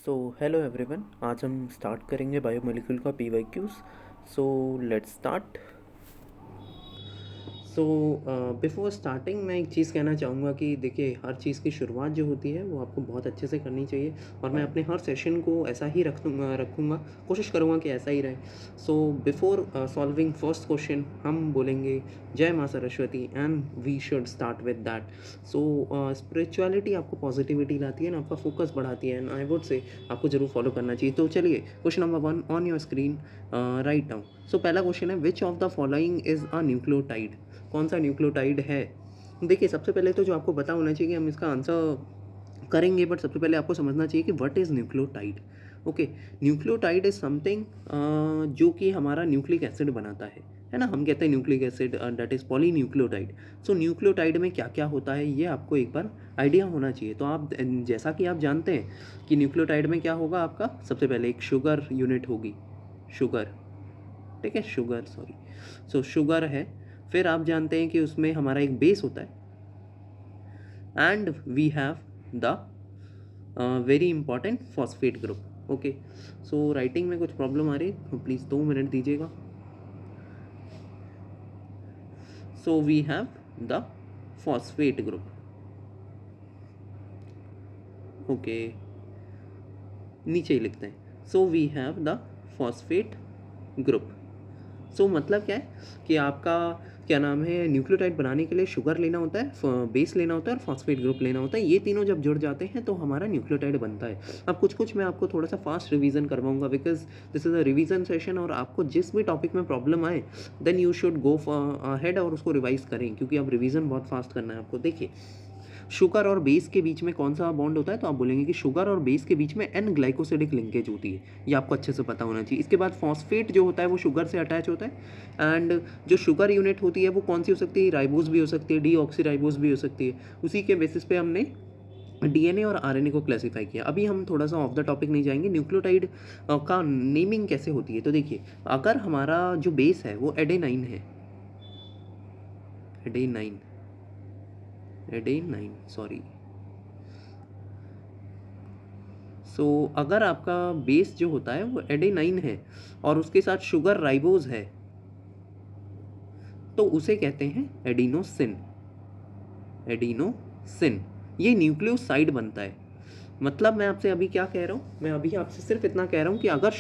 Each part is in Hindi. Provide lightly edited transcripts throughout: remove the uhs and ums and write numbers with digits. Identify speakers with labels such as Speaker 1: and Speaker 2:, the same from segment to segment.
Speaker 1: सो हेलो एवरीवन, आज हम स्टार्ट करेंगे बायोमोलिक्यूल का PYQs. So let's start. So before starting मैं एक चीज़ कहना चाहूँगा कि देखिए, हर चीज़ की शुरुआत जो होती है वो आपको बहुत अच्छे से करनी चाहिए और मैं अपने हर सेशन को ऐसा ही रखूँगा, कोशिश करूँगा कि ऐसा ही रहे। So before solving first question हम बोलेंगे जय माँ Saraswati and we should start with that. So spirituality आपको पॉजिटिविटी लाती है ना, आपका फोकस बढ़ाती है एंड आई वुड से आपको जरूर फॉलो करना चाहिए। तो चलिए, question number 1 on your screen write down. So पहला क्वेश्चन है, which of the following is a nucleotide. कौन सा न्यूक्लियोटाइड है? देखिए, सबसे पहले तो जो आपको पता होना चाहिए कि हम इसका आंसर करेंगे, बट सबसे पहले आपको समझना चाहिए कि what is nucleotide. Okay, nucleotide is something जो कि हमारा न्यूक्लिक एसिड बनाता है ना। हम कहते हैं nucleic acid, that is polynucleotide. So nucleotide में क्या क्या होता है ये आपको एक बार आइडिया होना चाहिए। तो आप जैसा कि आप जानते हैं कि न्यूक्लियोटाइड में क्या होगा, आपका सबसे पहले एक शुगर यूनिट होगी, शुगर, ठीक है, शुगर, सॉरी। सो शुगर है। फिर आप जानते हैं कि उसमें हमारा एक बेस होता है and we have the very important phosphate group. Okay, so writing में कुछ प्रॉब्लम आ रही है, प्लीज़ 2 मिनट दीजिएगा। So we have the phosphate group. Okay, नीचे ही लिखते हैं, so we have the phosphate group. So मतलब क्या है कि आपका क्या नाम है, न्यूक्लियोटाइड बनाने के लिए शुगर लेना होता है, बेस लेना होता है और फॉस्फेट ग्रुप लेना होता है। ये तीनों जब जुड़ जाते हैं तो हमारा न्यूक्लियोटाइड बनता है। अब कुछ कुछ मैं आपको थोड़ा सा फास्ट रिवीजन करवाऊंगा because this is a revision session, और आपको जिस भी टॉपिक में प्रॉब्लम आए then you should go ahead और उसको रिवाइज करें, क्योंकि अब रिवीजन बहुत फास्ट करना है आपको। देखिए, शुगर और बेस के बीच में कौन सा बॉन्ड होता है, तो आप बोलेंगे कि शुगर और बेस के बीच में एन ग्लाइकोसिडिक लिंकेज होती है। ये आपको अच्छे से पता होना चाहिए। इसके बाद फॉस्फेट जो होता है वो शुगर से अटैच होता है एंड जो शुगर यूनिट होती है वो कौन सी हो सकती है, राइबोस भी हो सकती है, डीऑक्सी भी हो सकती है। उसी के बेसिस पे हमने डीएनए और आरएनए को क्लासिफाई किया। अभी हम थोड़ा सा ऑफ द टॉपिक नहीं जाएंगे, न्यूक्लियोटाइड का नेमिंग कैसे होती है। तो देखिए, अगर हमारा जो बेस है वो एडेनाइन है, एडेनाइन, एडेनाइन, सॉरी। सो अगर आपका बेस जो होता है वो एडेनाइन है और उसके साथ शुगर राइबोज है तो उसे कहते हैं एडिनोसिन, एडिनोसिन। ये न्यूक्लियोसाइड बनता है। मतलब मैं आपसे अभी क्या कह रहा हूँ, मैं अभी आपसे सिर्फ इतना कह रहा हूँ कि अगर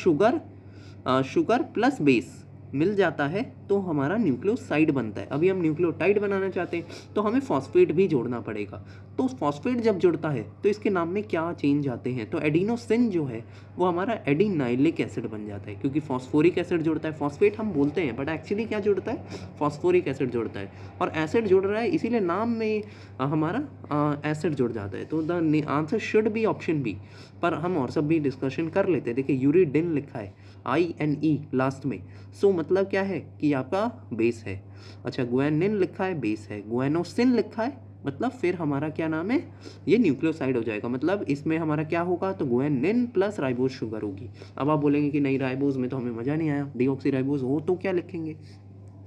Speaker 1: शुगर प्लस बेस मिल जाता है तो हमारा न्यूक्लियोसाइड बनता है। अभी हम न्यूक्लियोटाइड बनाना चाहते हैं तो हमें फॉस्फेट भी जोड़ना पड़ेगा। तो फॉस्फेट जब जुड़ता है तो इसके नाम में क्या चेंज आते हैं, तो एडिनोसिन जो है वो हमारा एडिनाइलिक एसिड बन जाता है, क्योंकि फॉस्फोरिक एसिड जुड़ता है। फॉस्फेट हम बोलते हैं बट एक्चुअली क्या जुड़ता है, फॉस्फोरिक एसिड जुड़ता है। और एसिड जुड़ रहा है इसीलिए नाम में हमारा एसिड जुड़ जाता है। तो the answer should be option B, पर हम और सब भी डिस्कशन कर लेते हैं। देखिए, यूरिडिन लिखा है, INE लास्ट में। सो मतलब क्या है कि आपका बेस है। अच्छा, गुआनिन लिखा है, बेस है। गुआनोसिन लिखा है, मतलब फिर हमारा क्या नाम है, ये न्यूक्लियोसाइड हो जाएगा। मतलब इसमें हमारा क्या होगा, तो गुआनिन प्लस राइबोज शुगर होगी। अब आप बोलेंगे कि नहीं, राइबोज में तो हमें मज़ा नहीं आया, डीऑक्सी राइबोज हो तो क्या लिखेंगे।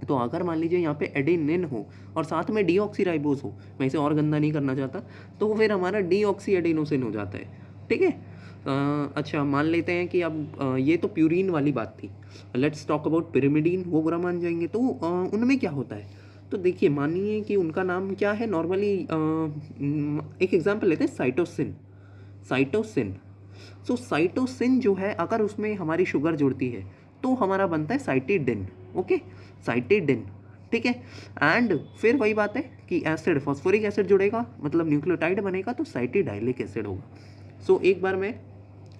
Speaker 1: तो अगर मान लीजिए यहाँ पे एडेनिन हो और साथ में डीऑक्सी राइबोज हो, मैं इसे और गंदा नहीं करना चाहता, तो फिर हमारा डीऑक्सी एडेनोसिन हो जाता है, ठीक है। अच्छा, मान लेते हैं कि अब ये तो प्यूरिन वाली बात थी। लेट्स टॉक अबाउट पिरिमिडीन, वो बुरा मान जाएंगे। तो उनमें क्या होता है, तो देखिए, मानिए कि उनका नाम क्या है नॉर्मली, एक एग्जांपल लेते हैं, साइटोसिन, साइटोसिन। सो साइटोसिन जो है अगर उसमें हमारी शुगर जुड़ती है तो हमारा बनता है साइटिडिन। ओके, साइटिडिन, ठीक है। एंड फिर वही बात है कि एसिड, फॉस्फोरिक एसिड जुड़ेगा मतलब न्यूक्लियोटाइड बनेगा तो साइटिडाइलिक एसिड होगा। सो एक बार मैं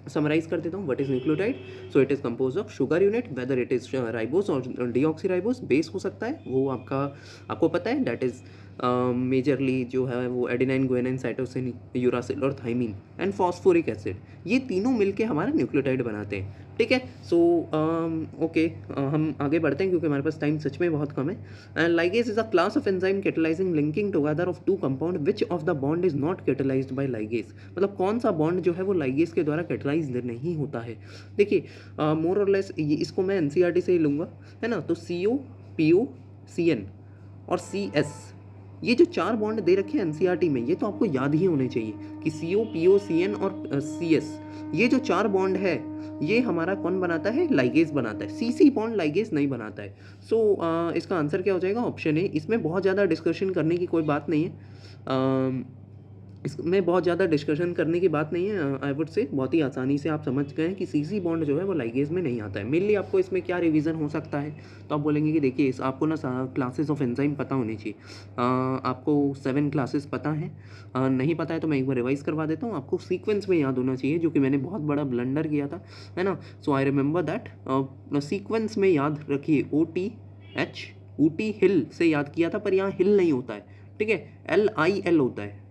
Speaker 1: समराइज कर देता हूँ, what is nucleotide. So it is compose of sugar unit, whether it is ribose और डीऑक्सी राइबोस। बेस हो सकता है वो आपको पता है, दैट इज मेजरली जो है वो एडेनाइन, गुआनिन, साइटोसिन, यूरासिल और थाइमिन एंड फॉस्फोरिक एसिड। ये तीनों मिलके हमारा न्यूक्लियोटाइड बनाते हैं, ठीक है। सो ओके, हम आगे बढ़ते हैं क्योंकि हमारे पास टाइम सच में बहुत कम है। And ligase is a class of enzyme catalysing linking together of two compound which of the bond is not catalysed by ligase. मतलब कौन सा बॉन्ड जो है वो लाइगेज के द्वारा कैटलाइज नहीं होता है। देखिए, मोर और लेस इसको मैं एनसीईआरटी से ही लूँगा, है ना। तो CO, PO, CN और CS, ये जो 4 बॉन्ड दे रखे हैं एनसीईआरटी में, ये तो आपको याद ही होने चाहिए कि CO, PO, CN और CS, ये जो 4 बॉन्ड है ये हमारा कौन बनाता है, लाइगेज बनाता है। CC बॉन्ड लाइगेज नहीं बनाता है। सो इसका आंसर क्या हो जाएगा, ऑप्शन ए। इसमें बहुत ज़्यादा डिस्कशन करने की कोई बात नहीं है, इसमें बहुत ज़्यादा डिस्कशन करने की बात नहीं है। आई वुड से बहुत ही आसानी से आप समझ गए हैं कि CC बॉन्ड जो है वो लाइगेज में नहीं आता है। मेनली आपको इसमें क्या रिवीजन हो सकता है, तो आप बोलेंगे कि देखिए इस आपको ना क्लासेस ऑफ एंजाइम पता होनी चाहिए। आपको 7 क्लासेस पता हैं, नहीं पता है तो मैं एक बार रिवाइज करवा देता हूँ। आपको सीक्वेंस में याद होना चाहिए, जो कि मैंने बहुत बड़ा ब्लंडर किया था, है ना। So I remember that, sequence में याद रखिए OTH, ऊटी हिल से याद किया था, पर यहाँ हिल नहीं होता है, ठीक है, LIL होता है,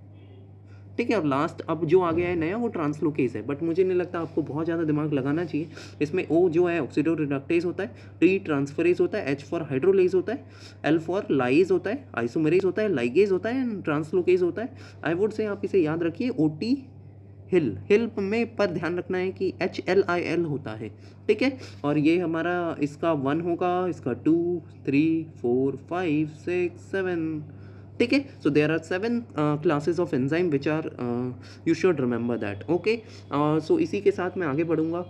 Speaker 1: ठीक है। और लास्ट अब जो आ गया है नया वो ट्रांसलोकेज है, बट मुझे नहीं लगता आपको बहुत ज़्यादा दिमाग लगाना चाहिए इसमें। O जो है ऑक्सीडो रिडक्टेज होता है, T ट्रांसफरेज होता है, H फॉर हाइड्रोलेज होता है, L फॉर लाइज होता है, आइसोमेरेज होता है, लाइगेज होता है एंड ट्रांसलोकेज होता है। आई वुड से आप इसे याद रखिए OT हिल। हिल में पर ध्यान रखना है कि HLIL होता है, ठीक है। और ये हमारा इसका 1 होगा, इसका 2, 3, 4, 5, 6, 7, ठीक है। So there are 7 classes of enzyme which are, you should remember that, okay. So इसी के साथ मैं आगे बढ़ूंगा।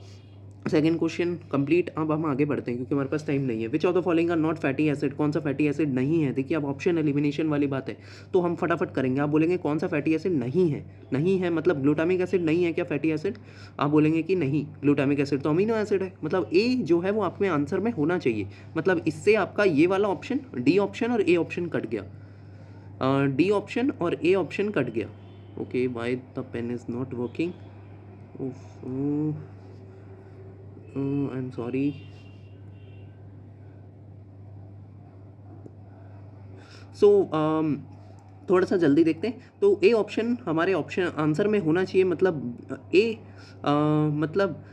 Speaker 1: Second question complete. अब हम आगे बढ़ते हैं क्योंकि हमारे पास टाइम नहीं है। Which of the following are not fatty acid, कौन सा फैटी एसिड नहीं है। देखिए अब ऑप्शन एलिमिनेशन वाली बात है तो हम फटाफट करेंगे। आप बोलेंगे कौन सा फैटी एसिड नहीं है, नहीं है मतलब ग्लूटामिक एसिड नहीं है क्या फैटी एसिड, आप बोलेंगे कि नहीं, ग्लूटामिक एसिड तो अमीनो एसिड है, मतलब ए जो है वो आपके आंसर में होना चाहिए। मतलब इससे आपका ये वाला ऑप्शन, डी ऑप्शन और ए ऑप्शन कट गया, डी ऑप्शन और ए ऑप्शन कट गया। Okay, why the pen is not working, I am sorry. So थोड़ा सा जल्दी देखते हैं। तो ए ऑप्शन हमारे ऑप्शन आंसर में होना चाहिए, मतलब ए, मतलब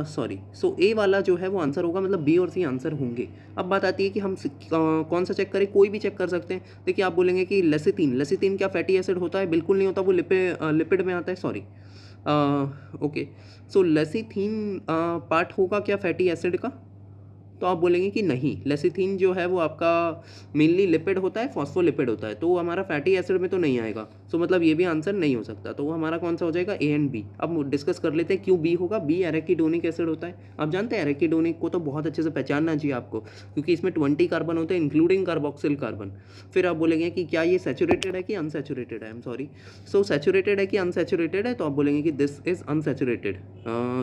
Speaker 1: सॉरी, सो ए वाला जो है वो आंसर होगा, मतलब बी और सी आंसर होंगे। अब बात आती है कि हम कौन सा चेक करें, कोई भी चेक कर सकते हैं। देखिए आप बोलेंगे कि लेसिथिन, लेसिथिन क्या फैटी एसिड होता है, बिल्कुल नहीं होता, वो लिपिड में आता है, सॉरी। ओके, सो लेसिथिन पार्ट होगा क्या फैटी एसिड का, तो आप बोलेंगे कि नहीं, लेसिथिन जो है वो आपका मेनली लिपिड होता है, फॉस्फोलिपिड होता है, तो वो हमारा फैटी एसिड में तो नहीं आएगा। सो मतलब ये भी आंसर नहीं हो सकता, तो वो हमारा कौन सा हो जाएगा, ए एंड बी। अब डिस्कस कर लेते हैं क्यों बी होगा। बी एराकिडोनिक एसिड होता है। आप जानते हैं एराकिडोनिक को तो बहुत अच्छे से पहचानना चाहिए आपको, क्योंकि इसमें 20 कार्बन होते हैं इंक्लूडिंग कार्बोक्सिल कार्बन। फिर आप बोलेंगे कि क्या ये सैचुरेटेड है कि अनसैचुरेटेड है, आई एम सॉरी। सो सैचुरेटेड है कि अनसैचुरेटेड है, तो आप बोलेंगे कि दिस इज अनसैचुरेटेड।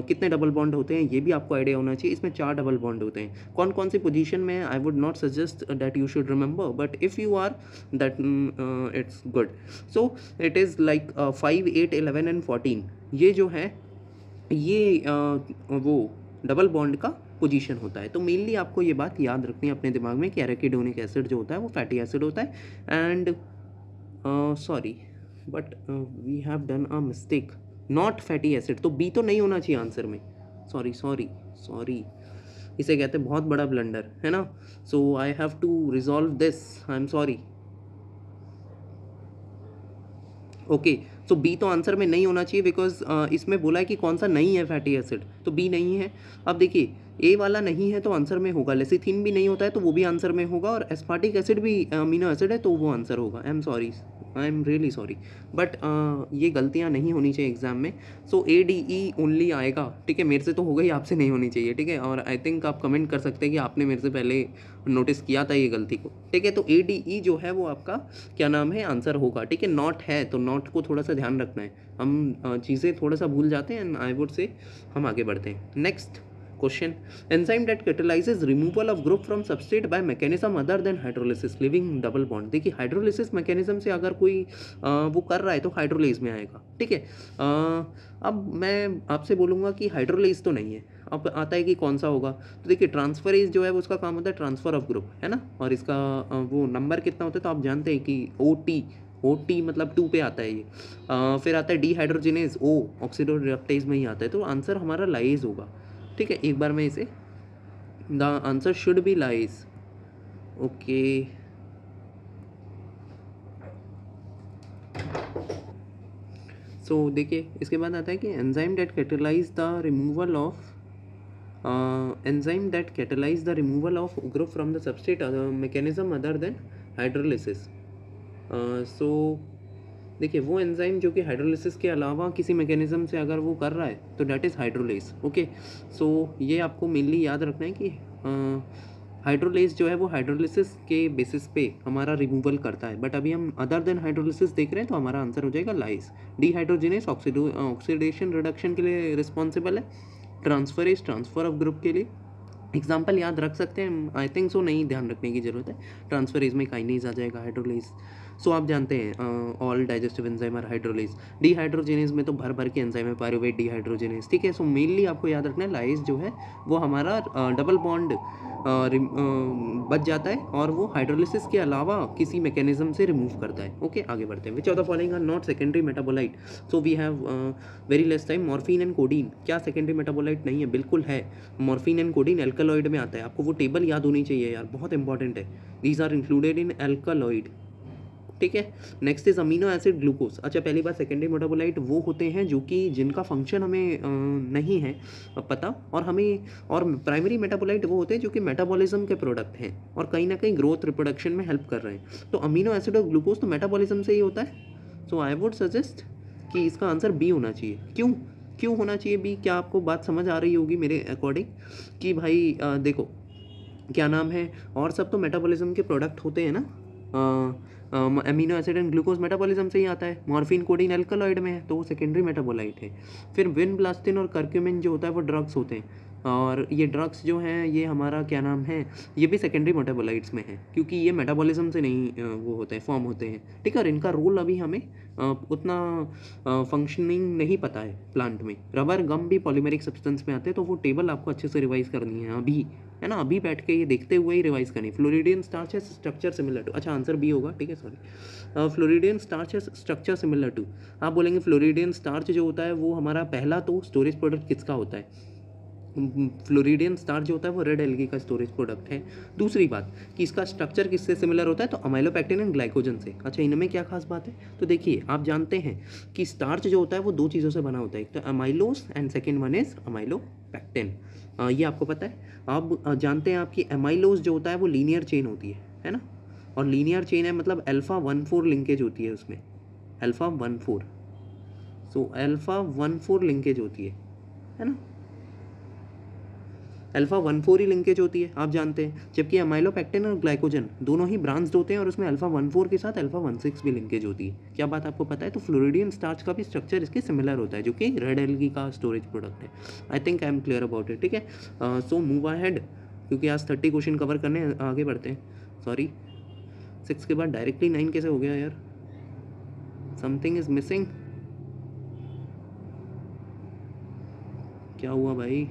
Speaker 1: कितने डबल बॉन्ड होते हैं ये भी आपको आइडिया होना चाहिए। इसमें 4 डबल बॉन्ड होते हैं। कौन कौन सी पोजीशन में, I would not suggest that you should remember, but if you are that it's good. So it is like 5, 8, 11 एंड 14, ये जो है ये वो डबल बॉन्ड का पोजीशन होता है। तो मेनली आपको ये बात याद रखनी है अपने दिमाग में कि एराकिडोनिक एसिड जो होता है वो फैटी एसिड होता है। And sorry, but we have done a mistake, not fatty acid, तो बी तो नहीं होना चाहिए आंसर में, सॉरी सॉरी सॉरी, इसे कहते हैं बहुत बड़ा ब्लंडर, है ना। So I have to resolve this, I am sorry. Okay, so B तो आंसर में नहीं होना चाहिए, बिकॉज इसमें बोला है कि कौन सा नहीं है फैटी एसिड, तो बी नहीं है। अब देखिए ए वाला नहीं है तो आंसर में होगा, लेसिथिन भी नहीं होता है तो वो भी आंसर में होगा, और एस्पार्टिक एसिड भी अमीनो एसिड है तो वो आंसर होगा। आई am sorry, I am really sorry, but ये गलतियाँ नहीं होनी चाहिए एग्जाम में। सो ADE ओनली आएगा, ठीक है। मेरे से तो हो गई, आपसे नहीं होनी चाहिए, ठीक है। और आई थिंक आप कमेंट कर सकते हैं कि आपने मेरे से पहले नोटिस किया था ये गलती को, ठीक है। तो ADE जो है वो आपका क्या नाम है, आंसर होगा, ठीक है। नॉट है तो नॉट को थोड़ा सा ध्यान रखना है, हम चीज़ें थोड़ा सा भूल जाते हैं। एंड आई वुड से हम आगे बढ़ते हैं। Next question, enzyme that catalyses removal of group from substrate by mechanism other than hydrolysis living double bond. देखिए हाइड्रोलिसिस मैकेनिज्म से अगर कोई वो कर रहा है तो हाइड्रोलेज में आएगा, ठीक है। अब मैं आपसे बोलूँगा कि हाइड्रोलेज तो नहीं है। अब आता है कि कौन सा होगा, तो देखिए ट्रांसफरेज जो है वो उसका काम होता है ट्रांसफर ऑफ ग्रुप, है ना। और इसका वो नंबर कितना होता है तो आप जानते हैं कि OT मतलब 2 पे आता है ये। फिर आता है डीहाइड्रोजिनेज, O ऑक्सीडो रिडक्टेज में ही आता है, तो आंसर हमारा लाइज होगा, ठीक है। एक बार मैं इसे, the answer should be lies, okay. So देखिए इसके बाद आता है कि enzyme that catalyse the removal of group from the substrate mechanism other than hydrolysis. So देखिए वो एंजाइम जो कि हाइड्रोलिसिस के अलावा किसी मैकेनिज्म से अगर वो कर रहा है तो डैट इज़ हाइड्रोलेस। ओके, सो ये आपको मेनली याद रखना है कि हाइड्रोलेस जो है वो हाइड्रोलिसिस के बेसिस पे हमारा रिमूवल करता है, बट अभी हम अदर देन हाइड्रोलिसिस देख रहे हैं तो हमारा आंसर हो जाएगा लाइस। डिहाइड्रोजिनेस ऑक्सीडेशन रिडक्शन के लिए रिस्पॉन्सिबल है, ट्रांसफरेज ट्रांसफर ऑफ ग्रुप के लिए। एग्जाम्पल याद रख सकते हैं, आई थिंक सो नहीं ध्यान रखने की जरूरत है। ट्रांसफरेज में काइनेज आ जाएगा, हाइड्रोलेज। सो आप जानते हैं all digestive enzyme are hydrolase. Dehydrogenase में तो भर भर के एंजाइम है, पायरुवेट डिहाइड्रोजिनेज, ठीक है। सो मेनली आपको याद रखना है लाइज जो है वो हमारा डबल बॉन्ड बच जाता है और वो हाइड्रोलिसिस के अलावा किसी मैकेनिज्म से रिमूव करता है। ओके, आगे बढ़ते हैं। Which of the following are not secondary metabolite? So we have very less time. Morphine and codeine क्या सेकेंडरी मेटाबोलाइट नहीं है? बिल्कुल है। मॉर्फिन एंड कोडीन एल्कालॉइड में आता है। आपको वो टेबल याद होनी चाहिए यार, बहुत इंपॉर्टेंट है। दीज आर इंक्लूडेड इन एल्कालॉइड, ठीक है। Next is amino acid glucose. अच्छा, पहली बात सेकेंडरी मेटाबोलाइट वो होते हैं जो कि जिनका फंक्शन हमें नहीं है पता, और प्राइमरी मेटाबोलाइट वो होते हैं जो कि मेटाबॉलिज्म के प्रोडक्ट हैं और कहीं ना कहीं ग्रोथ रिप्रोडक्शन में हेल्प कर रहे हैं। तो अमीनो एसिड और ग्लूकोज तो मेटाबॉलिज्म से ही होता है। सो आई वुड सजेस्ट कि इसका आंसर बी होना चाहिए। क्यों होना चाहिए बी? क्या आपको बात समझ आ रही होगी मेरे अकॉर्डिंग कि भाई देखो क्या नाम है, और सब तो मेटाबॉलिज्म के प्रोडक्ट होते हैं ना। Amino acid and glucose metabolism से ही आता है। मॉर्फिन कोडीन एल्कालॉइड में है तो वो सेकेंडरी मेटाबोलाइट है। फिर विनब्लास्टिन और कर्क्यूमिन जो होता है वो ड्रग्स होते हैं, और ये ड्रग्स जो हैं ये हमारा क्या नाम है, ये भी सेकेंडरी मेटाबोलाइट्स में है क्योंकि ये मेटाबॉलिज्म से नहीं वो होते हैं, फॉर्म होते हैं, ठीक है। और इनका रोल अभी हमें उतना फंक्शनिंग नहीं पता है प्लांट में। रबर गम भी पॉलीमेरिक सब्सटेंस में आते हैं, तो वो टेबल आपको अच्छे से रिवाइज करनी है अभी, है ना। अभी बैठ के ये देखते हुए ही रिवाइज करनी। फ्लोरिडियन स्टार्च है स्ट्रक्चर सिमिलर टू, अच्छा आंसर बी होगा, ठीक है, सॉरी। फ्लोरिडियन स्टार्च है स्ट्रक्चर सिमिलर टू। आप बोलेंगे फ्लोरिडियन स्टार्च जो होता है वो हमारा पहला तो स्टोरेज प्रोडक्ट किसका होता है? फ्लोरिडियन स्टार्च जो होता है वो रेड एल्गी का स्टोरेज प्रोडक्ट है। दूसरी बात कि इसका स्ट्रक्चर किससे सिमिलर होता है? तो अमाइलोपेक्टिन एंड ग्लाइकोजन से। अच्छा, इनमें क्या खास बात है? तो देखिए आप जानते हैं कि स्टार्च जो होता है वो दो चीज़ों से बना होता है, एक तो amylose and second one is amylopectin. ये आपको पता है। आप जानते हैं आपकी अमाइलोज जो होता है वो लीनियर चेन होती है ना। और लीनियर चेन है मतलब अल्फा 1,4 लिंकेज होती है उसमें, अल्फा 1,4। सो अल्फा 1,4 लिंकेज होती है ना। अल्फा 1,4 ही लिंकेज होती है, आप जानते हैं। जबकि अमाइलोपेक्टिन और ग्लाइकोजन दोनों ही ब्रांच्ड होते हैं और उसमें अल्फा 1,4 के साथ अल्फा 1,6 भी लिंकेज होती है। क्या बात आपको पता है? तो फ्लोरिडियन स्टार्च का भी स्ट्रक्चर इसके सिमिलर होता है जो कि रेड एल्गी का स्टोरेज प्रोडक्ट है। I think I am clear about it, ठीक है। सो मूव अहेड, क्योंकि आज 30 क्वेश्चन कवर करने, आगे बढ़ते हैं। सॉरी 6 के बाद डायरेक्टली 9 कैसे हो गया यार? Something is missing. क्या हुआ भाई?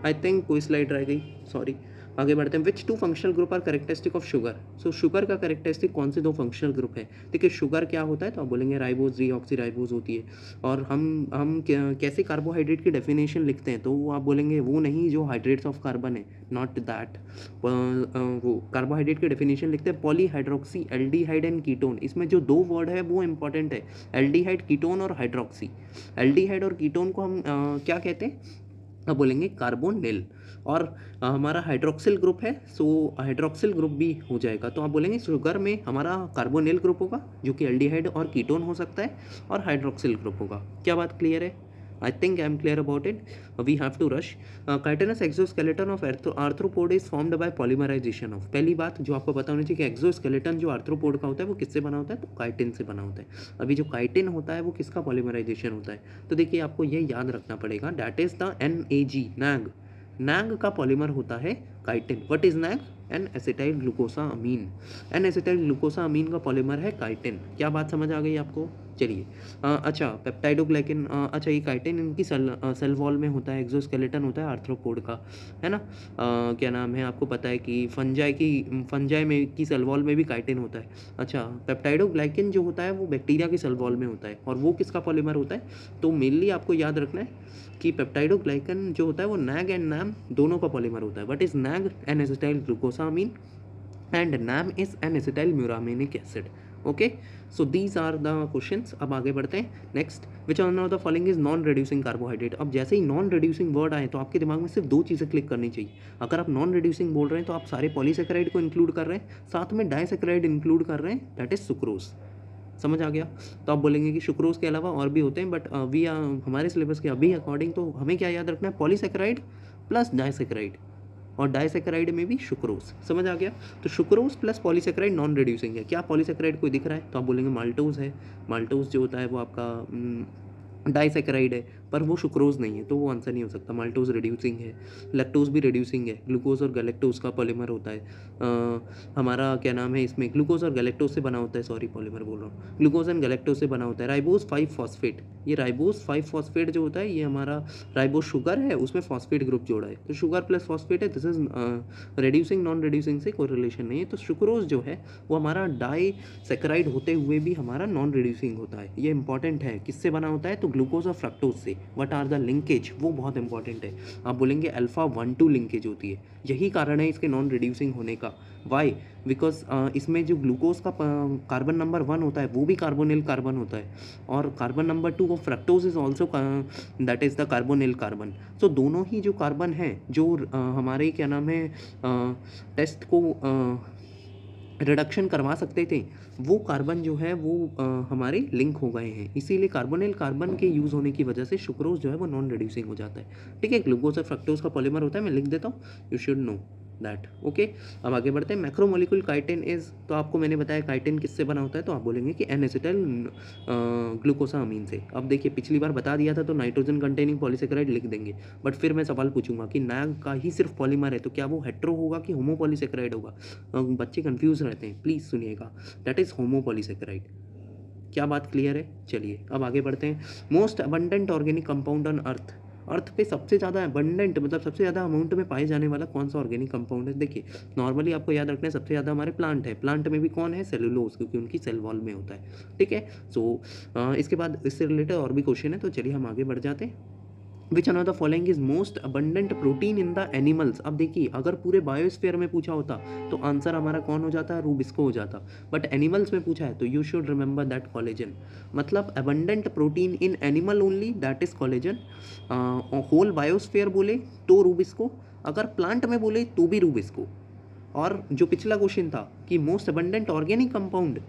Speaker 1: आई थिंक कोई स्लाइड रह गई, सॉरी। आगे बढ़ते हैं। Which two functional group are characteristic of sugar? So sugar का कैरेक्टरिस्टिक कौन से दो फंक्शनल ग्रुप है? देखिए शुगर क्या होता है तो आप बोलेंगे राइबोज डीऑक्सी राइबोज होती है। और हम कैसे कार्बोहाइड्रेट की डेफिनेशन लिखते हैं तो वो आप बोलेंगे वो नहीं जो हाइड्रेट्स ऑफ कार्बन है, नॉट दैट। वो कार्बोहाइड्रेट की डेफिनेशन लिखते हैं पॉलीहाइड्रोक्सी एल्डिहाइड एंड कीटोन। इसमें जो दो वर्ड है वो इंपॉर्टेंट है, एल्डिहाइड कीटोन और हाइड्रोक्सी। एल्डिहाइड और कीटोन को हम क्या कहते हैं? अब बोलेंगे कार्बोनिल। और हमारा हाइड्रोक्सिल ग्रुप है, सो हाइड्रोक्सिल ग्रुप भी हो जाएगा। तो आप बोलेंगे शुगर में हमारा कार्बोनिल ग्रुप होगा जो कि एल्डिहाइड और कीटोन हो सकता है, और हाइड्रोक्सिल ग्रुप होगा। क्या बात क्लियर है? I think I am clear about it. We have to rush. Chitinous exoskeleton of arthropod is formed by polymerisation of. पहली बात जो आपको पता होनी चाहिए कि एक्सोस्केलेटन जो आर्थ्रोपोड का होता है वो किससे बना होता है? तो काइटिन से बना होता है। अभी जो काइटिन होता है वो किसका पॉलीमराइजेशन होता है? तो देखिए आपको ये याद रखना पड़ेगा, that is the NAG, NAG. NAG का पॉलीमर होता है chitin. What is NAG? N acetyl glucosamine. N acetyl glucosamine का पॉलीमर है काइटिन। क्या बात समझ आ गई आपको? चलिए अच्छा पेप्टाइडोग्लाइकिन, अच्छा ये काइटिन इनकी सेल वॉल में होता है, एक्सोस्केलेटन होता है आर्थ्रोपोड का, है ना। क्या नाम है आपको पता है कि फंजाई में की सेल वॉल में भी काइटिन होता है। अच्छा पेप्टाइडोग्लाइकिन जो होता है वो बैक्टीरिया की सेल वॉल में होता है, और वो किसका पॉलीमर होता है? तो मेनली आपको याद रखना है कि पेप्टाइडोग्लाइकन जो होता है वो नैग एंड नैम दोनों का पॉलीमर होता है। What is NAG? N acetyl glucosamine, and NAM is N acetyl muramic acid. Okay, so these are the questions. अब आगे बढ़ते हैं। Next, which one of the following is non reducing carbohydrate. अब जैसे ही नॉन रिड्यूसिंग वर्ड आए तो आपके दिमाग में सिर्फ दो चीज़ें क्लिक करनी चाहिए। अगर आप नॉन रिड्यूसिंग बोल रहे हैं तो आप सारे पॉलीसेकेराइड को इंक्लूड कर रहे हैं, साथ में डाइसेकेराइड इंक्लूड कर रहे हैं, दैट इज सुक्रोज। समझ आ गया? तो आप बोलेंगे कि सुक्रोज के अलावा और भी होते हैं, बट हमारे सिलेबस के अभी अकॉर्डिंग तो हमें क्या याद रखना है, पॉलीसेकेराइड प्लस डाइसेकेराइड, और डाइसेकेराइड में भी सुक्रोज। समझ आ गया? तो sucrose plus polysaccharide non reducing है। क्या पॉलीसेकेराइड कोई दिख रहा है तो आप बोलेंगे माल्टोज है। माल्टोज जो होता है वो आपका डाइसेकेराइड है, पर वो सुक्रोज नहीं है, तो वो आंसर नहीं हो सकता। माल्टोज रिड्यूसिंग है, लैक्टोज भी रिड्यूसिंग है, ग्लूकोज और गैलेक्टोज का पॉलीमर होता है। हमारा क्या नाम है, इसमें ग्लूकोज और गैलेक्टोज से बना होता है, सॉरी पॉलीमर बोल रहा हूँ, ग्लूकोज एंड गैलेक्टोज से बना होता है। राइबोज 5 फॉस्फेट, ये राइबोज 5 फॉस्फेट जो होता है ये हमारा राइबोज शुगर है, उसमें फॉस्फेट ग्रुप जोड़ा है, तो शुगर प्लस फॉस्फेट है, this is reducing. Non reducing से कोई रिलेशन नहीं है। तो सुक्रोज जो है वो हमारा डाइसेकेराइड होते हुए भी हमारा नॉन रिड्यूसिंग होता है। ये इंपॉर्टेंट है। किससे बना होता है, तो ग्लूकोज और फ्रक्टोज से। व्हाट आर द लिंकेज, वो बहुत इंपॉर्टेंट है। आप बोलेंगे अल्फा 1-2 लिंकेज होती है, यही कारण है इसके नॉन रिड्यूसिंग होने का। वाई? बिकॉज इसमें जो ग्लूकोज का कार्बन नंबर 1 होता है वो भी कार्बोनिल कार्बन होता है, और कार्बन नंबर 2 वो fructose is also that is the carbonyl carbon. So दोनों ही जो कार्बन हैं जो हमारे क्या नाम है टेस्ट को रिडक्शन करवा सकते थे, वो कार्बन जो है वो हमारे लिंक हो गए हैं, इसीलिए कार्बोनिल कार्बन के यूज़ होने की वजह से सुक्रोज जो है वो नॉन रिड्यूसिंग हो जाता है। ठीक है, ग्लूकोज और फ्रक्टोज का पॉलीमर होता है, मैं लिख देता हूँ, you should know that. Okay, अब आगे बढ़ते हैं। मैक्रोमोलिक्यूल काइटिन इज, तो आपको मैंने बताया काइटिन किससे बना होता है, तो आप बोलेंगे कि एन एसिटाइल ग्लूकोसामीन से। अब देखिए पिछली बार बता दिया था तो नाइट्रोजन कंटेनिंग पॉलीसेकेराइड लिख देंगे, बट फिर मैं सवाल पूछूंगा कि नाग का ही सिर्फ पॉलीमर है तो क्या वो हेट्रो होगा कि होमोपॉलीसेकेराइड होगा। बच्चे कंफ्यूज रहते हैं, प्लीज़ सुनिएगा, दैट इज़ होमोपॉलीसेकेराइड। क्या बात क्लियर है? चलिए अब आगे बढ़ते हैं। Most abundant organic compound on earth, earth पे सबसे ज़्यादा अबंडेंट मतलब सबसे ज़्यादा अमाउंट में पाए जाने वाला कौन सा ऑर्गेनिक कंपाउंड है। देखिए नॉर्मली आपको याद रखना है सबसे ज़्यादा हमारे प्लांट है, प्लांट में भी कौन है, सेलुलोज, क्योंकि उनकी सेल वॉल में होता है। ठीक है, सो इसके बाद इससे रिलेटेड और भी क्वेश्चन है, तो चलिए हम आगे बढ़ जाते हैं। विच one of the following is most abundant protein in the animals. अब देखिए अगर पूरे बायोस्फीयर में पूछा होता तो आंसर हमारा कौन हो जाता, रूबिस्को हो जाता, बट एनिमल्स में पूछा है तो you should remember that collagen. मतलब abundant protein in animal only, that is collagen. Whole biosphere बोले तो रूबिस्को, अगर प्लांट में बोले तो भी रूबिस्को। और जो पिछला क्वेश्चन था कि most abundant organic compound,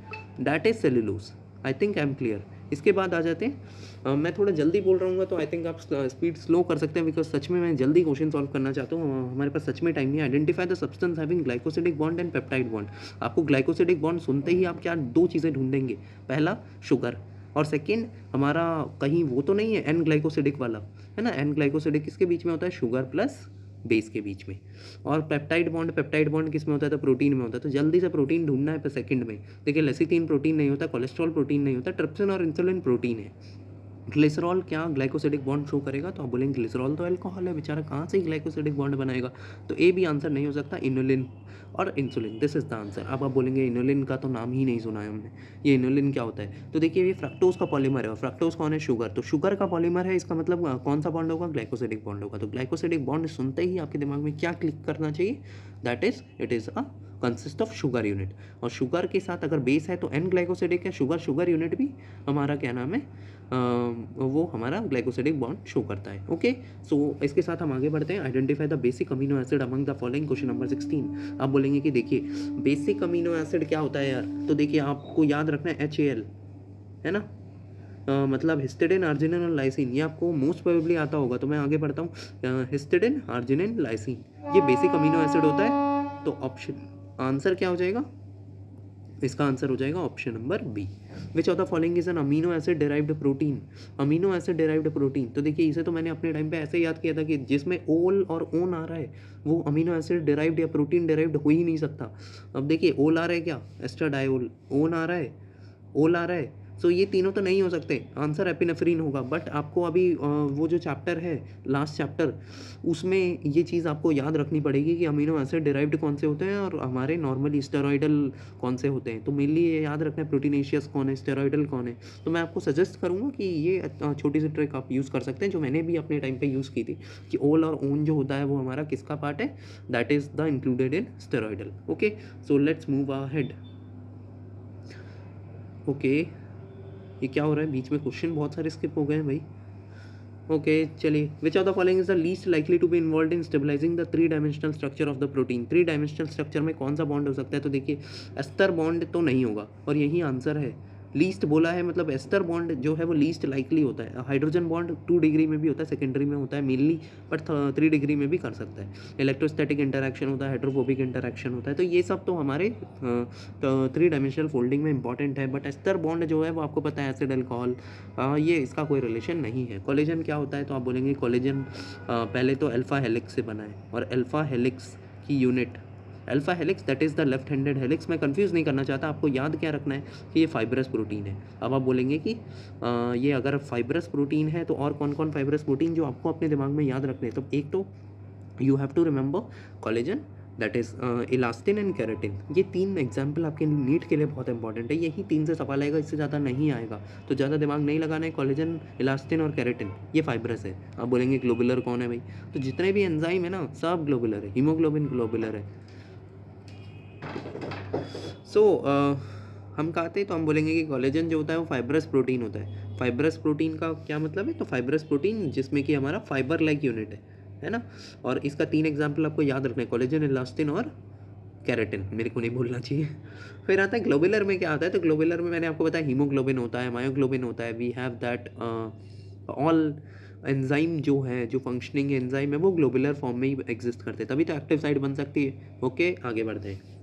Speaker 1: that is cellulose. I think I am clear. इसके बाद आ जाते हैं, मैं थोड़ा जल्दी बोल रहा हूँ तो आई थिंक आप स्पीड स्लो कर सकते हैं, बिकॉज सच में मैं जल्दी क्वेश्चन सॉल्व करना चाहता हूँ, हमारे पास सच में टाइम नहीं है। Identify the substance having glycosidic bond and peptide bond. आपको ग्लाइकोसिडिक बॉन्ड सुनते ही आप क्या दो चीज़ें ढूंढेंगे, पहला शुगर, और सेकेंड हमारा कहीं वो तो नहीं है एन ग्लाइकोसिडिक वाला, है ना। एन ग्लाइकोसिडिक किसके बीच में होता है, शुगर प्लस बेस के बीच में। और पेप्टाइड बॉन्ड किस में होता है, तो प्रोटीन में होता है। तो जल्दी से प्रोटीन ढूंढना है पर सेकंड में। देखिए लेसिथिन प्रोटीन नहीं होता, कोलेस्ट्रॉल प्रोटीन नहीं होता, ट्रिप्सिन और इंसुलिन प्रोटीन है। ग्लिसरॉल क्या ग्लाइकोसिडिक बॉन्ड शो करेगा, तो आप बोलेंगे ग्लिसरॉल तो अल्कोहल है बेचारा, कहाँ से ग्लाइकोसिडिक बॉन्ड बनाएगा, तो ए भी आंसर नहीं हो सकता। इनुलिन और insulin, this is the answer. अब आप बोलेंगे इनुलिन का तो नाम ही नहीं सुना है हमने, ये इनुलिन क्या होता है, तो देखिए ये फ्रक्टोज का पॉलीमर है, और फ्रक्टोज कौन है, शुगर, तो शुगर का पॉलीमर है, इसका मतलब कौन सा बॉन्ड होगा, ग्लाइकोसिडिक बॉन्ड होगा। तो ग्लाइकोसिडिक बॉन्ड सुनते ही आपके दिमाग में क्या क्लिक करना चाहिए, that is it is a consist of sugar unit, और शुगर के साथ अगर बेस है तो एन ग्लाइकोसिडिक है, शुगर यूनिट भी हमारा क्या नाम है, वो हमारा ग्लाइकोसिडिक बॉन्ड शो करता है। ओके, सो इसके साथ हम आगे बढ़ते हैं। Identify the basic amino acid among the following, question number 16। आप बोलेंगे कि देखिए बेसिक अमीनो एसिड क्या होता है यार, तो देखिए आपको याद रखना है HAL, है ना। मतलब हिस्टिडिन, आर्जिनिन और लाइसिन, ये आपको मोस्ट प्रोबेबली आता होगा, तो मैं आगे बढ़ता हूँ। हिस्टिडिन, आर्जिनिन, लाइसिन, ये बेसिक अमीनो एसिड होता है। तो ऑप्शन आंसर क्या हो जाएगा, इसका आंसर हो जाएगा option number B. Which of the following is an amino acid derived protein, amino acid derived protein. तो देखिए इसे तो मैंने अपने टाइम पे ऐसे याद किया था कि जिसमें ओल और ओन आ रहा है वो अमीनो एसिड डेराइव्ड या प्रोटीन डेराइव्ड हो ही नहीं सकता। अब देखिए ओल आ रहा है क्या, एस्ट्राडायोल, ओन आ रहा है, ओल आ रहा है, सो ये तीनों तो नहीं हो सकते, आंसर एपिनेफ्रीन होगा। बट आपको अभी वो जो चैप्टर है लास्ट चैप्टर, उसमें ये चीज़ आपको याद रखनी पड़ेगी कि अमीनो एसिड डिराइव्ड कौन से होते हैं और हमारे नॉर्मली स्टेरॉइडल कौन से होते हैं। तो मेनली ये याद रखना है प्रोटीनेशियस कौन है, स्टेरॉइडल कौन है। तो मैं आपको सजेस्ट करूँगा कि ये छोटी सी ट्रिक आप यूज़ कर सकते हैं, जो मैंने भी अपने टाइम पर यूज़ की थी, कि ओल और ओन जो होता है वो हमारा किसका पार्ट है, that is the included in steroidal. Okay, so let's move ahead. Okay, ये क्या हो रहा है, बीच में क्वेश्चन बहुत सारे स्किप हो गए हैं भाई। ओके चलिए, which of the following is the least likely to be involve in stabilising the 3 dimensional structure of the protein. 3 dimensional structure में कौन सा बॉन्ड हो सकता है, तो देखिए एस्टर बॉन्ड तो नहीं होगा, और यही आंसर है। लीस्ट बोला है मतलब एस्टर बॉन्ड जो है वो लीस्ट लाइकली होता है। हाइड्रोजन बॉन्ड 2 डिग्री में भी होता है, सेकेंडरी में होता है मेनली, बट 3 डिग्री में भी कर सकता है। इलेक्ट्रोस्टैटिक इंटरैक्शन होता है, हाइड्रोफोबिक इंटरैक्शन होता है, तो ये सब तो हमारे 3 डायमेंशनल फोल्डिंग में इंपॉर्टेंट है। बट एस्टर बॉन्ड जो है वो आपको पता है एसिड अल्कोहल, ये इसका कोई रिलेशन नहीं है। कोलेजन क्या होता है, तो आप बोलेंगे कोलेजन पहले तो अल्फा हेलिक्स से बना है, और अल्फा हेलिक्स की unit alpha helix that is the left handed helix. मैं कंफ्यूज नहीं करना चाहता, आपको याद क्या रखना है कि ये फाइब्रस प्रोटीन है। अब आप बोलेंगे कि ये अगर फाइब्रस प्रोटीन है तो और कौन कौन फाइब्रस प्रोटीन जो आपको अपने दिमाग में याद रखने हैं, तो एक तो you have to remember collagen, that is elastin and keratin. ये 3 एग्जाम्पल आपके नीट के लिए बहुत इंपॉर्टेंट है। यही 3 से सवाल आएगा, इससे ज़्यादा नहीं आएगा, तो ज़्यादा दिमाग नहीं लगाना है। कोलेजन, इलास्टिन और केराटिन ये फाइब्रस है। आप बोलेंगे ग्लोबुलर कौन है भाई, तो जितने भी एंजाइम है ना सब ग्लोबुलर है, हीमोग्लोबिन ग्लोबुलर है। सो हम कहते हैं तो हम बोलेंगे कि कोलेजन जो होता है वो फाइब्रस प्रोटीन होता है। फाइब्रस प्रोटीन का क्या मतलब है, तो फाइब्रस प्रोटीन जिसमें कि हमारा फाइबर लाइक यूनिट है ना। और इसका 3 एग्जाम्पल आपको याद रखना है, कोलेजन, इलास्टिन और केराटिन, मेरे को नहीं भूलना चाहिए। फिर आता है ग्लोबुलर में, क्या आता है, तो ग्लोबुलर में मैंने आपको बताया हीमोग्लोबिन होता है, मायोग्लोबिन होता है। We have that all enzyme जो है, जो फंक्शनिंग एंजाइम है वो ग्लोबुलर फॉर्म में ही एग्जिस्ट करते हैं, तभी तो एक्टिव साइट बन सकती है। ओके आगे बढ़ते हैं।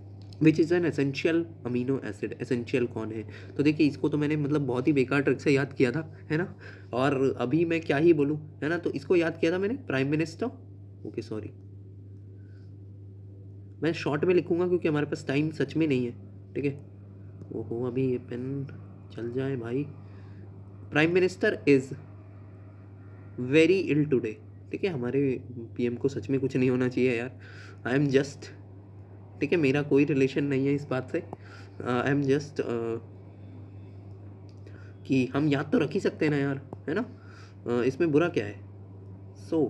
Speaker 1: Which is an essential amino acid. Essential कौन है, तो देखिए इसको तो मैंने मतलब बहुत ही बेकार ट्रिक से याद किया था, है ना। और अभी मैं क्या ही बोलूँ, है ना, तो इसको याद किया था मैंने, प्राइम मिनिस्टर। ओके सॉरी, मैं शॉर्ट में लिखूँगा क्योंकि हमारे पास टाइम सच में नहीं है, ठीक है। ओहो अभी ये पेन चल जाए भाई। Prime minister is very ill today, ठीक है। हमारे पीएम को सच में कुछ नहीं होना चाहिए यार। आई एम जस्ट, ठीक है, मेरा कोई रिलेशन नहीं है इस बात से। आई एम जस्ट कि हम याद तो रख ही सकते हैं ना यार, है ना, इसमें बुरा क्या है। सो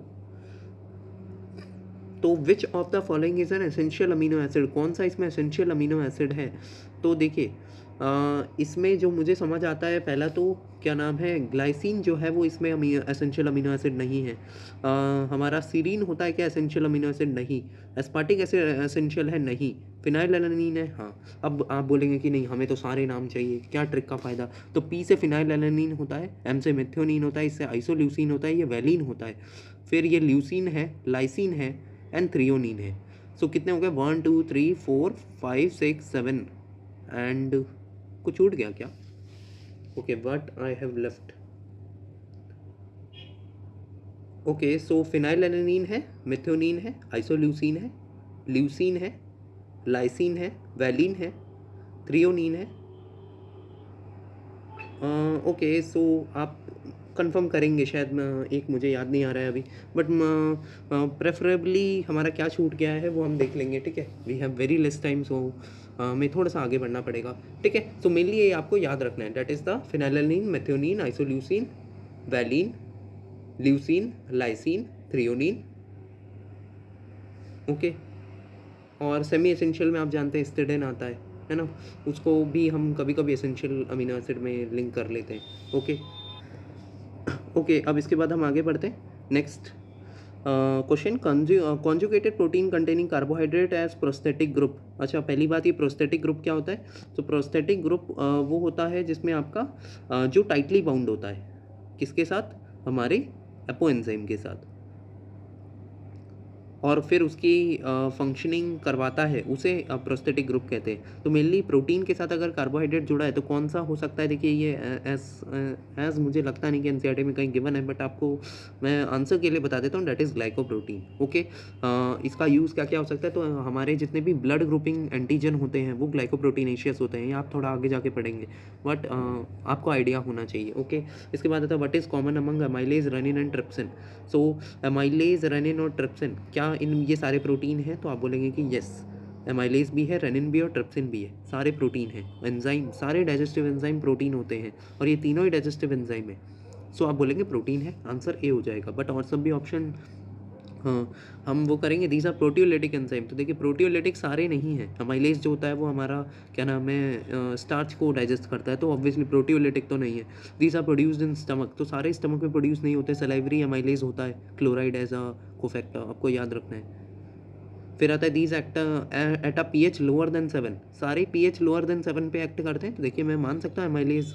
Speaker 1: तो विच of the following is an essential amino acid, कौन सा इसमें एसेंशियल अमीनो एसिड है, तो देखिए इसमें जो मुझे समझ आता है, पहला तो क्या नाम है, ग्लाइसिन जो है वो इसमें एसेंशियल अमीनो एसिड नहीं है। हमारा सीरीन होता है क्या एसेंशियल अमीनो एसिड, नहीं। एस्पार्टिक एसिड एसेंशियल है, नहीं। फिनाइलएलानिन है, हाँ। अब आप बोलेंगे कि नहीं हमें तो सारे नाम चाहिए, क्या ट्रिक का फ़ायदा, तो पी से फिनाइलएलानिन होता है, एम से मेथियोनिन होता है, इससे आइसोल्यूसिन होता है, ये वैलिन होता है, फिर ये ल्यूसिन है, लाइसिन है एंड थ्रियोनिन है। सो कितने हो गए, 1 2 3 4 5 6 7 एंड कुछ छूट गया क्या, okay but I have left. Okay so phenylalanine है, मेथियोनिन है, आइसोल्यूसिन है, ल्यूसिन है, लाइसिन है, वैलिन है, थ्रियोनिन है। ओके सो आप कंफर्म करेंगे शायद, एक मुझे याद नहीं आ रहा है अभी, बट प्रेफरेबली हमारा क्या छूट गया है वो हम देख लेंगे, ठीक है। We have very less time, so हमें थोड़ा सा आगे बढ़ना पड़ेगा, ठीक है। सो मेनली ये आपको याद रखना है, that is the phenylalanine, methionine, isoleucine, valine, leucine, lysine, threonine, okay. और सेमी एसेंशियल में आप जानते हैं हिस्टिडाइन आता है ना, उसको भी हम कभी कभी एसेंशियल अमीनो एसिड में लिंक कर लेते हैं, ओके। ओके अब इसके बाद हम आगे बढ़ते हैं। Next question, conjugated protein containing carbohydrate as prosthetic group. अच्छा पहली बात, ये प्रोस्थेटिक ग्रुप क्या होता है, तो प्रोस्थेटिक ग्रुप वो होता है जिसमें आपका जो टाइटली बाउंड होता है, किसके साथ, हमारे एपो एंजाइम के साथ, और फिर उसकी फंक्शनिंग करवाता है, उसे प्रोस्थेटिक ग्रुप कहते हैं। तो मेनली प्रोटीन के साथ अगर कार्बोहाइड्रेट जुड़ा है तो कौन सा हो सकता है, देखिए ये एज मुझे लगता नहीं कि एनसीईआरटी में कहीं गिवन है, बट आपको मैं आंसर के लिए बता देता हूँ, दैट इज़ ग्लाइकोप्रोटीन, ओके। इसका यूज़ क्या क्या हो सकता है, तो हमारे जितने भी ब्लड ग्रुपिंग एंटीजन होते हैं वो ग्लाइकोप्रोटीनेशियस होते हैं, ये आप थोड़ा आगे जाके पढ़ेंगे, बट आपको आइडिया होना चाहिए, ओके। इसके बाद आता है what is common among amylase, rennin and trypsin. So amylase, rennin और ट्रिप्सिन, क्या इन ये सारे प्रोटीन हैं, तो आप बोलेंगे कि यस, एमाइलेज भी है, रेनिन भी और ट्रिप्सिन भी है, सारे प्रोटीन हैं। एंजाइम, सारे डाइजेस्टिव एंजाइम प्रोटीन होते हैं, और ये तीनों ही डाइजेस्टिव एंजाइम है। सो आप बोलेंगे प्रोटीन है, आंसर ए हो जाएगा, बट और सब भी ऑप्शन हाँ, हम वो करेंगे दीज आर प्रोटियोलिटिक एंजाइम। तो देखिए प्रोटियोलिटिक सारे नहीं हैं। अमाइलेज जो होता है वो हमारा क्या नाम है स्टार्च को डाइजेस्ट करता है, तो ऑब्वियसली प्रोटियोलिटिक तो नहीं है। These are produced in stomach, तो सारे स्टमक में प्रोड्यूस नहीं होते। सलाइवरी अमाइलेज होता है, क्लोराइड एज अ कोफैक्टर, आपको याद रखना है। फिर आता है these act at a pH lower than 7, सारे पीएच लोअर देन 7 पे एक्ट करते हैं। तो देखिए मैं मान सकता हूँ अमाइलेज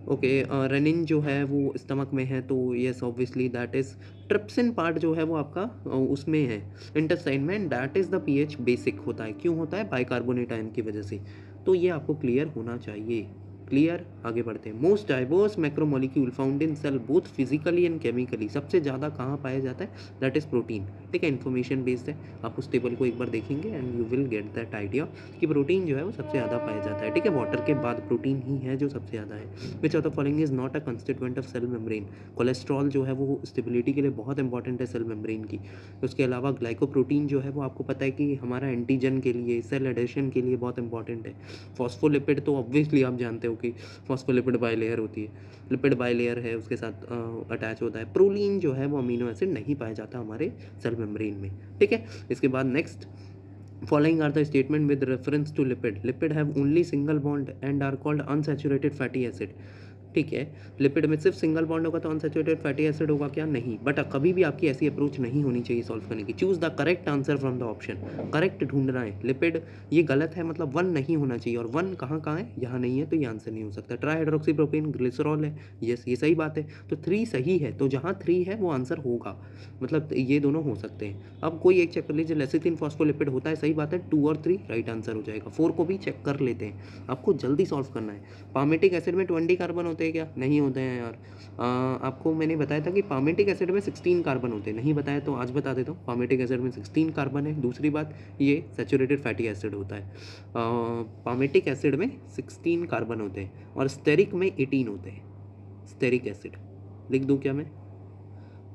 Speaker 1: ओके रेनिन जो है वो स्टमक में है, तो yes obviously that is trypsin part जो है वो आपका उसमें है इंटेस्टाइन में, that is the pH basic होता है। क्यों होता है? बाइकार्बोनेट आयन की वजह से। तो ये आपको क्लियर होना चाहिए। क्लियर, आगे बढ़ते हैं। Most diverse macromolecule found in cell both physically and chemically, सबसे ज़्यादा कहाँ पाया जाता है? That is protein. ठीक है, इन्फॉर्मेशन बेस्ड है, आप उस टेबल को एक बार देखेंगे and you will get that idea कि प्रोटीन जो है वो सबसे ज़्यादा पाया जाता है। ठीक है, वाटर के बाद प्रोटीन ही है जो सबसे ज़्यादा है। Which of the following is not a constituent of cell membrane? Cholesterol जो है वो स्टेबिलिटी के लिए बहुत इंपॉर्टेंट है सेल मेम्ब्रेन की। उसके अलावा ग्लाइकोप्रोटीन जो है वो आपको पता है कि हमारा एंटीजन के लिए, सेल एडेशन के लिए बहुत इंपॉर्टेंट है। फॉस्फोलिपिड तो ऑब्वियसली आप जानते हो कि फॉस्फोलिपिड बाइलेयर होती है, लिपिड बाइलेयर है उसके साथ अटैच होता है। प्रोलीन जो है वो अमीनो एसिड नहीं पाया जाता हमारे सेल मेम्ब्रेन में। ठीक है, इसके बाद next, following are the statement with reference to lipid. Lipid have only single bond and are called unsaturated fatty acid. ठीक है, लिपिड में सिर्फ सिंगल बॉन्ड होगा तो अनसैचुरेटेड फैटी एसिड होगा क्या? नहीं। बट कभी भी आपकी ऐसी अप्रोच नहीं होनी चाहिए सॉल्व करने की। Choose the correct answer from the option, correct ढूंढना है। लिपिड ये गलत है, मतलब 1 नहीं होना चाहिए, और 1 कहाँ है? यहाँ नहीं है, तो ये आंसर नहीं हो सकता। ट्राइहाइड्रोक्सीप्रोपेन ग्लिसरॉल है, यस ये सही बात है, तो 3 सही है, तो जहाँ 3 है वो आंसर होगा, मतलब ये दोनों हो सकते हैं। अब कोई एक चेक कर लीजिए, लेसिथिन फॉस्फोलिपिड होता है, सही बात है, 2 और 3 राइट आंसर हो जाएगा। 4 को भी चेक कर लेते हैं, आपको जल्दी सॉल्व करना है। पामेटिक एसिड में 20 कार्बन होते हैं क्या? नहीं होते हैं यार। आपको मैंने बताया था कि पामेटिक एसिड में 16 कार्बन होते हैं, नहीं बताया तो आज बता देता हूँ। पामेटिक एसिड में 16 कार्बन है। दूसरी बात, ये सैचुरेटेड फैटी एसिड होता है। पामेटिक एसिड में 16 कार्बन होते हैं और स्टेरिक में 18 होते हैं। स्टेरिक एसिड लिख दूँ क्या मैं?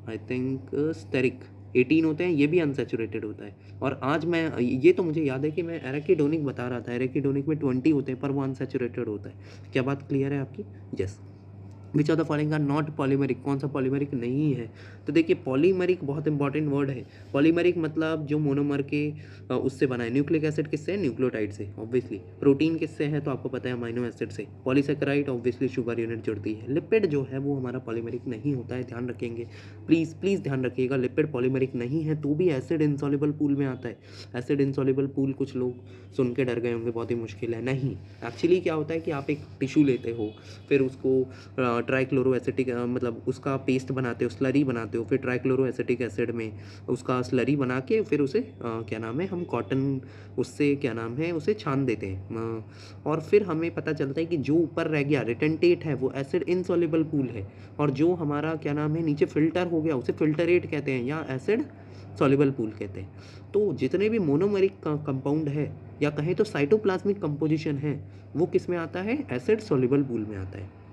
Speaker 1: आई थिंक स्टेरिक 18 होते हैं, ये भी अनसैचुरेटेड होता है। और आज मैं ये तो मुझे याद है कि मैं एराकिडोनिक बता रहा था, एराकिडोनिक में 20 होते हैं पर वो अनसैचुरेटेड होता है। क्या बात क्लियर है आपकी? Yes. Which of the following are not polymeric? कौन सा पॉलीमरिक नहीं है? तो देखिए पॉलीमरिक बहुत इंपॉर्टेंट वर्ड है। पॉलीमरिक मतलब जो मोनोमर के उससे बना है। न्यूक्लिक एसिड किससे है? न्यूक्लियोटाइड से ऑब्वियसली। प्रोटीन किससे है? तो आपको पता है अमीनो एसिड से। पॉलीसेकेराइड ऑब्वियसली शुगर यूनिट जुड़ती है। लिपिड जो है वो हमारा पॉलीमरिक नहीं होता है, ध्यान रखेंगे प्लीज़, प्लीज़ ध्यान रखिएगा। लिपिड पॉलीमरिक नहीं है तो भी एसिड इनसॉल्युबल पूल में आता है। एसिड इनसॉल्युबल पूल कुछ लोग सुन के डर गए होंगे, बहुत ही मुश्किल है। नहीं, एक्चुअली क्या होता है कि आप एक टिश्यू लेते हो, फिर उसको ट्राइक्लोरो एसिटिक मतलब उसका पेस्ट बनाते हो, स्लरी बनाते हो, फिर ट्राइक्लोरो एसिटिक एसिड में उसका स्लरी बना के फिर उसे क्या नाम है, हम कॉटन उससे क्या नाम है उसे छान देते हैं, और फिर हमें पता चलता है कि जो ऊपर रह गया रिटेंटेट है वो एसिड इनसॉल्युबल पूल है, और जो हमारा क्या नाम है नीचे फिल्टर हो गया उसे फिल्टरेट कहते हैं या एसिड सॉल्युबल पूल कहते हैं। तो जितने भी मोनोमरिक कंपाउंड है या कहें तो साइटोप्लाज्मिक कंपोजिशन है वो किस में आता है? एसिड सॉल्युबल पूल में आता है।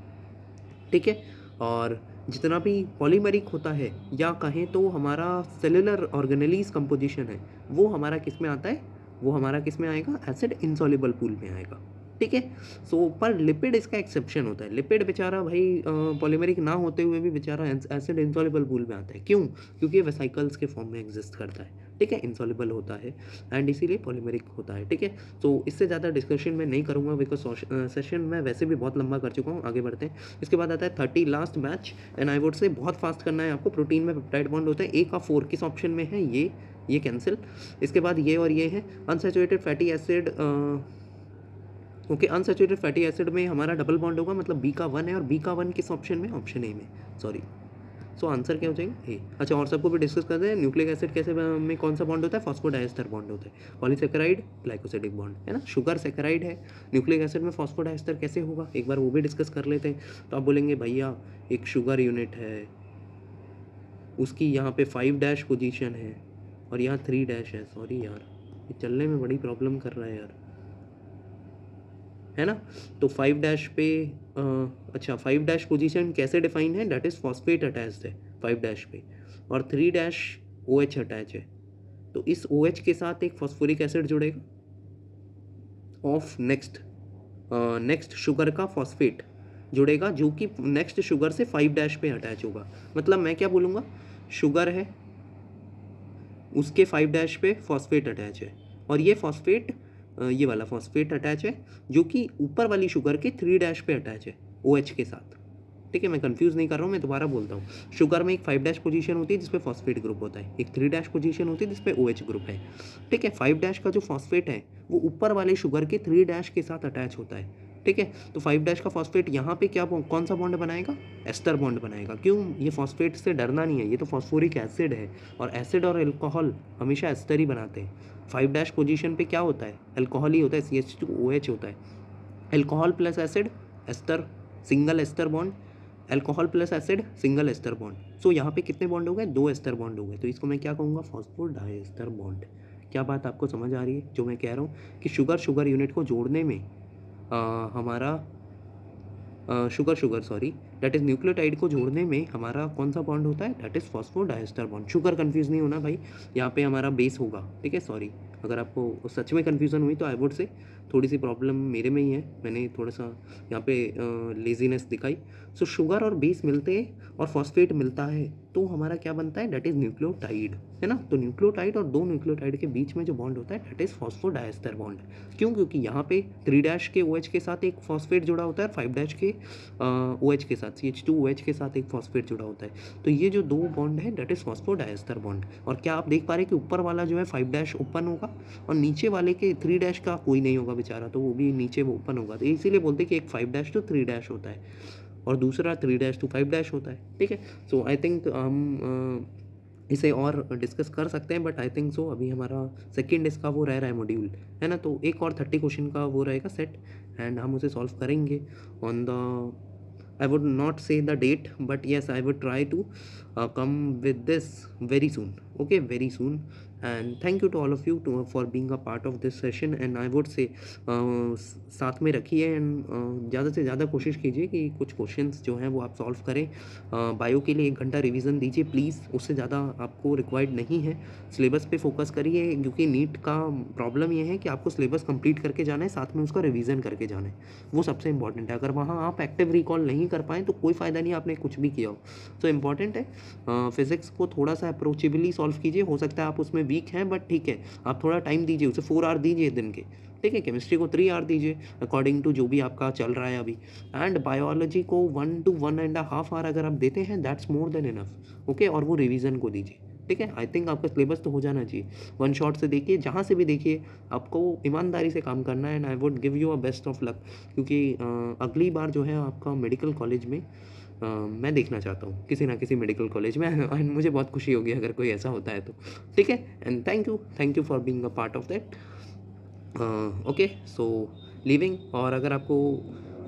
Speaker 1: ठीक है, और जितना भी पॉलीमरिक होता है या कहें तो हमारा सेलुलर ऑर्गेनेलीज कंपोजिशन है वो हमारा किस में आता है? वो हमारा किस में आएगा? एसिड इनसॉल्युबल पूल में आएगा। ठीक है, सो पर लिपिड इसका एक्सेप्शन होता है। लिपिड बेचारा भाई पॉलीमरिक ना होते हुए भी बेचारा एसिड इनसॉल्युबल पूल में आता है। क्यों? क्योंकि ये वेसिकल्स के फॉर्म में एग्जिस्ट करता है। ठीक है, इनसॉल्युबल होता है एंड इसीलिए पॉलीमरिक होता है। ठीक है, तो इससे ज़्यादा डिस्कशन मैं नहीं करूँगा बिकॉज सेशन मैं वैसे भी बहुत लंबा कर चुका हूँ। आगे बढ़ते हैं। इसके बाद आता है 30 last match, and I would say बहुत फास्ट करना है आपको। प्रोटीन में पेप्टाइड बॉन्ड होता है, ए का 4 किस ऑप्शन में है? ये कैंसिल। इसके बाद ये और ये है unsaturated fatty acid. Okay, unsaturated fatty acid में हमारा डबल बॉन्ड होगा, मतलब बी का 1 है, और बी का 1 किस ऑप्शन में? ऑप्शन ए में, सॉरी। सो आंसर क्या हो जाएगा? ए। अच्छा, और सबको भी डिस्कस करते हैं। न्यूक्लिक एसिड कैसे में कौन सा बॉन्ड होता है? फॉस्फोडाइएस्टर बॉन्ड होता है। पॉलीसेकेराइड ग्लाइकोसिडिक बॉन्ड है ना, शुगर सेकेराइड है। न्यूक्लिक एसिड में फॉस्फोडाइएस्टर कैसे होगा, एक बार वो भी डिस्कस कर लेते हैं। तो आप बोलेंगे भैया एक शुगर यूनिट है, उसकी यहाँ पे 5' पोजीशन है और यहाँ 3' है। सॉरी यार, ये चलने में बड़ी प्रॉब्लम कर रहा है यार, है ना। तो 5' पे अच्छा 5' पोजीशन कैसे डिफाइन है? दैट इज फॉस्फेट अटैच्ड है 5' पे, और 3' OH अटैच है। तो इस OH के साथ एक फॉस्फोरिक एसिड जुड़ेगा ऑफ नेक्स्ट शुगर का फॉस्फेट जुड़ेगा, जो कि नेक्स्ट शुगर से 5' पे अटैच होगा। मतलब मैं क्या बोलूँगा, शुगर है उसके 5 डैश पे फॉस्फेट अटैच है, और ये फॉस्फेट ये वाला फॉस्फेट अटैच है जो कि ऊपर वाली शुगर के 3 डैश पे अटैच है OH के साथ। ठीक है, मैं कंफ्यूज नहीं कर रहा हूँ, मैं दोबारा बोलता हूँ। शुगर में एक 5 डैश पोजीशन होती है जिसपे फॉस्फेट ग्रुप होता है, एक 3 डैश पोजीशन होती है जिसपे OH ग्रुप है। ठीक है, 5 डैश का जो फॉस्फेट है वो ऊपर वाले शुगर के 3 डैश के साथ अटैच होता है। ठीक है, तो 5 डैश का फॉस्फेट यहाँ पे क्या कौन सा बॉन्ड बनाएगा? एस्टर बॉन्ड बनाएगा। क्यों? ये फॉस्फेट से डरना नहीं है, ये तो फॉस्फोरिक एसिड है, और एसिड और एल्कोहल हमेशा एस्टर ही बनाते हैं। 5 डैश पोजीशन पे क्या होता है? अल्कोहल ही होता है, CH2OH होता है। Alcohol plus acid ester, single ester bond, alcohol plus acid single ester bond. So यहाँ पे कितने बॉन्ड हो गए? 2 एस्टर बॉन्ड हो गए, तो इसको मैं क्या कहूँगा? Phosphodiester bond. क्या बात आपको समझ आ रही है जो मैं कह रहा हूँ कि शुगर यूनिट को जोड़ने में हमारा दैट इज़ न्यूक्लियोटाइड को जोड़ने में हमारा कौन सा बॉन्ड होता है? That is phosphodiester bond. Sugar confuse नहीं होना भाई, यहाँ पे हमारा बेस होगा। ठीक है, सॉरी अगर आपको सच में कन्फ्यूज़न हुई तो आई वुड से थोड़ी सी प्रॉब्लम मेरे में ही है, मैंने थोड़ा सा यहाँ पे लेजीनेस दिखाई। सो शुगर और बेस मिलते हैं और फॉस्फेट मिलता है तो हमारा क्या बनता है? दैट इज़ न्यूक्लियोटाइड, है ना। तो न्यूक्लियोटाइड और 2 न्यूक्लियोटाइड के बीच में जो बॉन्ड होता है दैट इज़ फॉस्फोडाइएस्टर बॉन्ड। क्यों? क्योंकि यहाँ पे 3 डैश के OH के साथ एक फॉस्फेट जुड़ा होता है और 5 डैश के OH के साथ CH2OH के साथ एक फॉस्फेट जुड़ा होता है। तो ये जो 2 बॉन्ड है दैट इज़ फॉस्फोडाइएस्टर बॉन्ड। और क्या आप देख पा रहे हैं कि ऊपर वाला जो है 5 डैश ओपन होगा और नीचे वाले के 3 डैश का कोई नहीं होगा बेचारा, तो वो भी नीचे वो ओपन होगा। तो इसीलिए बोलते हैं कि एक 5 डैश टू 3 डैश होता है और दूसरा 3 डैश टू 5 डैश होता है। ठीक है, सो आई थिंक हम इसे और डिस्कस कर सकते हैं, बट आई थिंक सो अभी हमारा सेकेंड इसका वो रह रहा है मॉड्यूल, है ना। तो एक और 30 क्वेश्चन का वो रहेगा सेट एंड हम उसे सॉल्व करेंगे on the, I would not say the date, but yes, I would try to come with this very soon. Okay, very soon. And thank you to all of you for being a part of this session. And I would say साथ में रखिए एंड ज़्यादा से ज़्यादा कोशिश कीजिए कि कुछ क्वेश्चंस जो हैं वो आप सॉल्व करें। बायो के लिए 1 घंटा रिवीजन दीजिए प्लीज़, उससे ज़्यादा आपको रिक्वायर्ड नहीं है। सिलेबस पे फोकस करिए क्योंकि नीट का प्रॉब्लम ये है कि आपको सिलेबस कंप्लीट करके जाना है, साथ में उसका रिवीजन करके जाना है, वो सबसे इंपॉर्टेंट है। अगर वहाँ आप एक्टिव रिकॉल नहीं कर पाएँ तो कोई फ़ायदा नहीं आपने कुछ भी किया हो। तो इम्पॉर्टेंट है फिज़िक्स को थोड़ा सा अप्रोचेबली सॉल्व कीजिए। हो सकता है आप उसमें वीक हैं, बट ठीक है, आप थोड़ा टाइम दीजिए उसे, 4 आवर दीजिए दिन के। ठीक है, केमिस्ट्री को 3 आवर दीजिए अकॉर्डिंग टू जो भी आपका चल रहा है अभी, एंड बायोलॉजी को 1 to 1.5 आवर अगर आप देते हैं that's more than enough. Okay, और वो रिवीजन को दीजिए। ठीक है, आई थिंक आपका सिलेबस तो हो जाना चाहिए। 1 शॉट से देखिए, जहाँ से भी देखिए, आपको ईमानदारी से काम करना है and I would give you a best of luck, क्योंकि अगली बार जो है आपका मेडिकल कॉलेज में मैं देखना चाहता हूँ किसी ना किसी मेडिकल कॉलेज में एंड मुझे बहुत खुशी होगी अगर कोई ऐसा होता है तो। ठीक है, and thank you for being a part of that. Okay, so living, और अगर आपको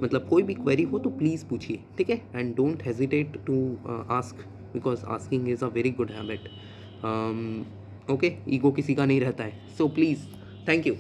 Speaker 1: मतलब कोई भी क्वेरी हो तो प्लीज़ पूछिए। ठीक है, and don't hesitate to ask because asking is a very good habit. Okay, ego किसी का नहीं रहता है, सो प्लीज़, थैंक यू।